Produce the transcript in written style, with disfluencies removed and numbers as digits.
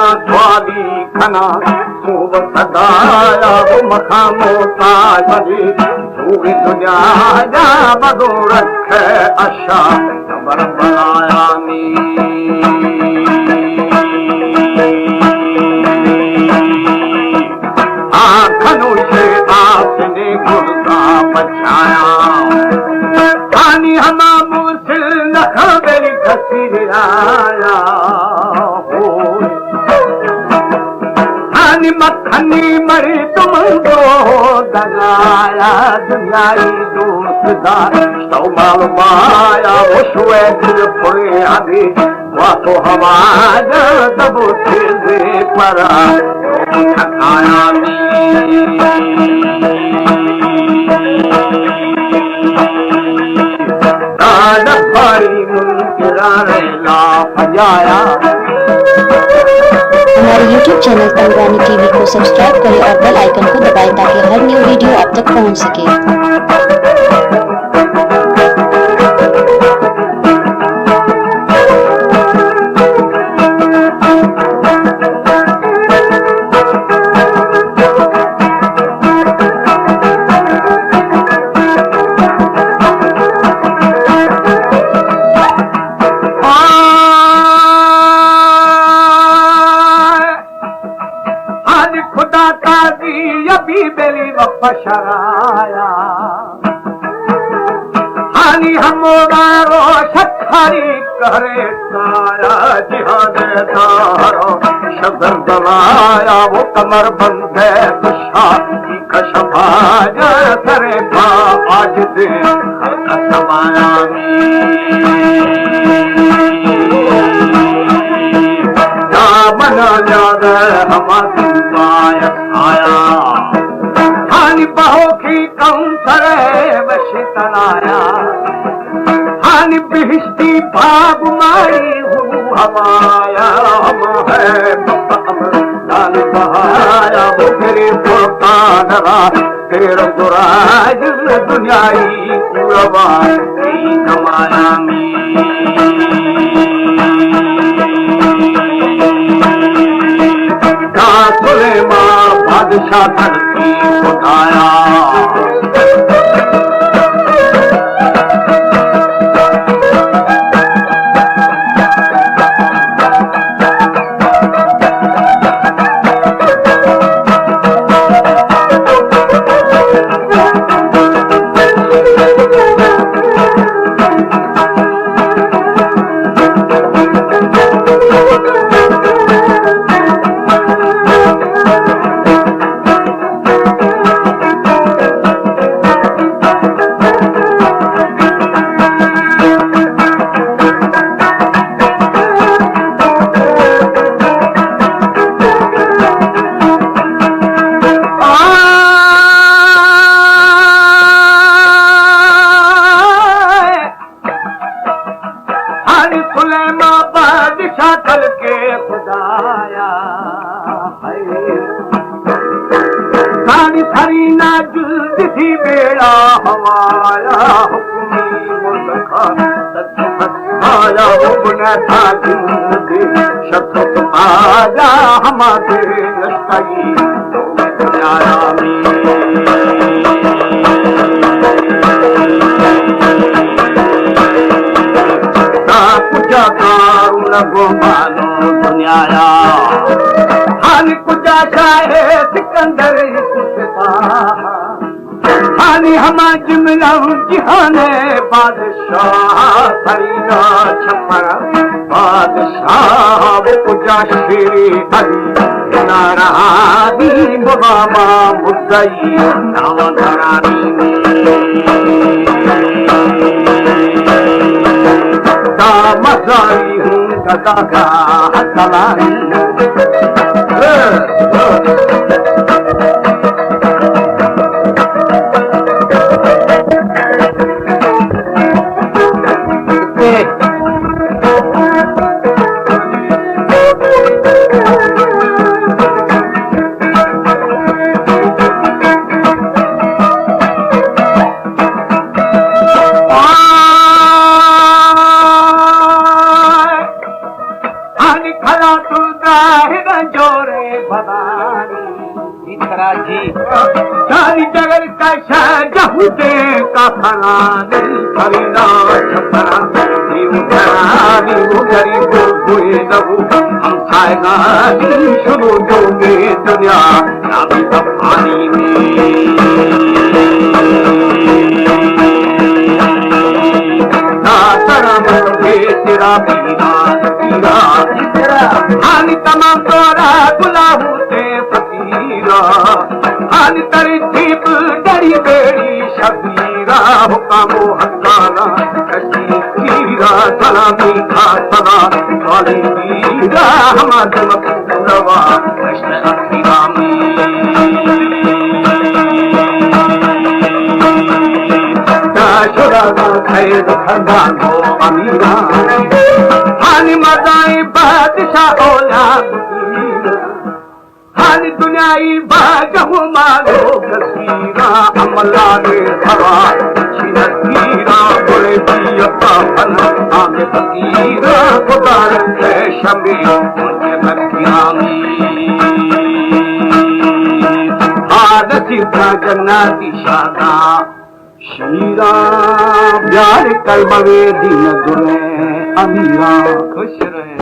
ना स्वादी खना सूब सदाया वो मखामो ताजरी पूरी दुनिया जा बदो रखे अशा खबर बनाया नी खनुषे आपने गुरदा बचाया पानी हमा मुसिल न खबर खसीर आया हो हानि मखनी मरी तुम दो दगाया दुनियाई दोस्तदार तो मालूमाया वो शुए दिल पुरे अभी वातो हमाज दबो तेरे परा थकाया हमारे YouTube चैनल तंगवानी टीवी को सब्सक्राइब करें और बेल आइकन को दबाएं ताकि हर न्यू वीडियो आप तक पहुंच सके। खुदा ताजी अभी बेली वफशराया हानी हमारो शखारी करे साया जिहाद तारो शगर दलाया वो कमर बंदे दुशा की कशफाज करे पा आज दे खल्क समाया मना याद हमारी आया हानि बहो की कम करे बशतनाया हानि बिहस्ती भाग मारी हूँ हमाया हम है दान बहाया वो तेरे पुरता डरा तेरा दुराज दुनियाई पूरवा कमाया बादशाह धरती उठाया बादशाह कल के खुदाया सारी सारी ना जुल्द थी बेड़ा हवाया हुक्मी मुल्का सत्या हुक्म था जिंदगी शत्रु आजा हमारे लश्करी दुनिया कुजा कारुण गोमानो दुनिया हानि कुजा चाहे सिकंदर हानि हमा जुमला जिहाने बादशाह फरीदा छपर बादशाह वो कुजा शेरी हरी नारादी बाबा मुद्दई नवधरानी मजारी हूँ गदा का हसलानी खला तू सारी जगर का शाहूदे का खाना खरीदा छपरा गरीब हुए नबू हम खाएगा शुरू जोगे दुनिया नामी का पानी में ना तरा मत तेरा पीरा हानि तमाम तोरा गुलाबू ते फकीरा हानि तरतीब डरी बेड़ी शबीरा हुकामो हकाला कशी कीरा सलामी खा सदा वाली कीरा हमारे मकूलवा कृष्ण अखीरा शुरागा खैर खंडानो अमीरा हानि मदाई बादशाह औलाद हानि दुनियाई बागहु मालो कसीरा अमला ने हवा छिनतीरा बोले दिया फन आमे फकीरा खुदार के शमी उनके मक्यामी आदसिता जन्नती शादा शीरा प्यार कलमवे दिन दुले अमीरा खुश रहे।